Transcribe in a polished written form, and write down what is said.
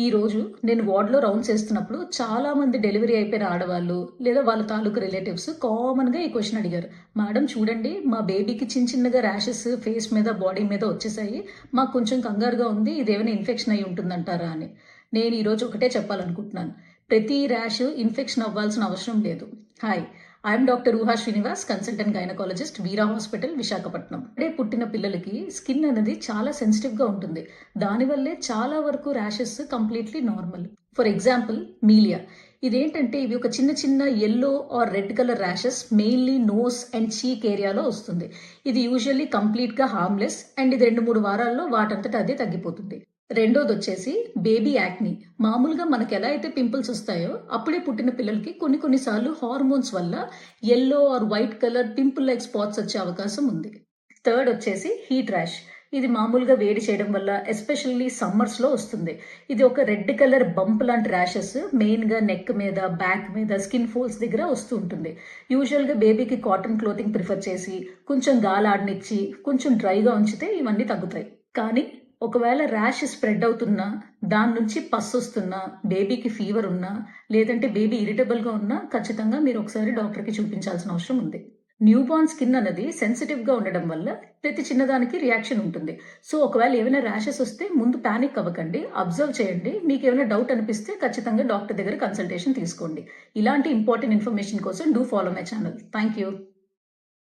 ఈ రోజు నేను వార్డ్‌లో రౌండ్స్ చేస్తున్నప్పుడు చాలా మంది డెలివరీ అయిపోయిన ఆడవాళ్ళు లేదా వాళ్ళ తాలూకు రిలేటివ్స్ కామన్‌గా ఈ క్వెషన్ అడిగారు. మేడం చూడండి మా బేబీకి చిన్న చిన్నగా ర్యాషెస్ ఫేస్ మీద, బాడీ మీద వచ్చేసాయి. మాకు కొంచెం కంగారుగా ఉంది. ఇదేమైనా ఇన్ఫెక్షన్ అయ్యి ఉంటుందంటారా అని. నేను ఈరోజు ఒకటే చెప్పాలనుకుంటున్నాను. ప్రతి ర్యాష్ ఇన్ఫెక్షన్ అవ్వాల్సిన అవసరం లేదు. హాయ్, ఐఎమ్ డాక్టర్ ఊహా శ్రీనివాస్, కన్సల్టెంట్ గైనకాలజిస్ట్, వీరా హాస్పిటల్, విశాఖపట్నం. ఇప్పుడే పుట్టిన పిల్లలకి స్కిన్ అనేది చాలా సెన్సిటివ్గా ఉంటుంది. దానివల్లే చాలా వరకు rashes completely normal. For example milia. ఇదేంటంటే ఇవి ఒక చిన్న చిన్న yellow or red colour rashes mainly nose and cheek ఏరియాలో వస్తుంది. ఇది యూజువల్లీ కంప్లీట్గా హార్మ్లెస్ అండ్ ఇది 2-3 వారాల్లో వాటంతట అదే తగ్గిపోతుంది. రెండోది వచ్చేసి బేబీ యాక్ని. మామూలుగా మనకి ఎలా అయితే పింపుల్స్ వస్తాయో అప్పుడే పుట్టిన పిల్లలకి కొన్నిసార్లు హార్మోన్స్ వల్ల yellow or white colour pimple like spots వచ్చే అవకాశం ఉంది. థర్డ్ వచ్చేసి హీట్ ర్యాష్. ఇది మామూలుగా వేడి చేయడం వల్ల ఎస్పెషల్లీ సమ్మర్స్ లో వస్తుంది. ఇది ఒక రెడ్ కలర్ బంప్ లాంటి ర్యాషెస్ మెయిన్ గా నెక్ మీద, బ్యాక్ మీద, స్కిన్ ఫోల్స్ దగ్గర వస్తూ ఉంటుంది. యూజువల్ గా బేబీకి కాటన్ క్లోతింగ్ ప్రిఫర్ చేసి కొంచెం గాలి ఆడనిచ్చి కొంచెం డ్రైగా ఉంచితే ఇవన్నీ తగ్గుతాయి. కానీ ఒకవేళ ర్యాష్ స్ప్రెడ్ అవుతున్నా, దాని నుంచి పస్ వస్తున్నా, బేబీకి ఫీవర్ ఉన్నా, లేదంటే బేబీ ఇరిటబుల్గా ఉన్నా ఖచ్చితంగా మీరు ఒకసారి డాక్టర్కి చూపించాల్సిన అవసరం ఉంది. న్యూ బార్న్ స్కిన్ అనేది సెన్సిటివ్గా ఉండడం వల్ల ప్రతి చిన్నదానికి రియాక్షన్ ఉంటుంది. సో ఒకవేళ ఏమైనా ర్యాషెస్ వస్తే ముందు ప్యానిక్ అవ్వకండి, అబ్జర్వ్ చేయండి. మీకు ఏమైనా డౌట్ అనిపిస్తే ఖచ్చితంగా డాక్టర్ దగ్గర కన్సల్టేషన్ తీసుకోండి. ఇలాంటి ఇంపార్టెంట్ ఇన్ఫర్మేషన్ కోసం do follow my channel. Thank you.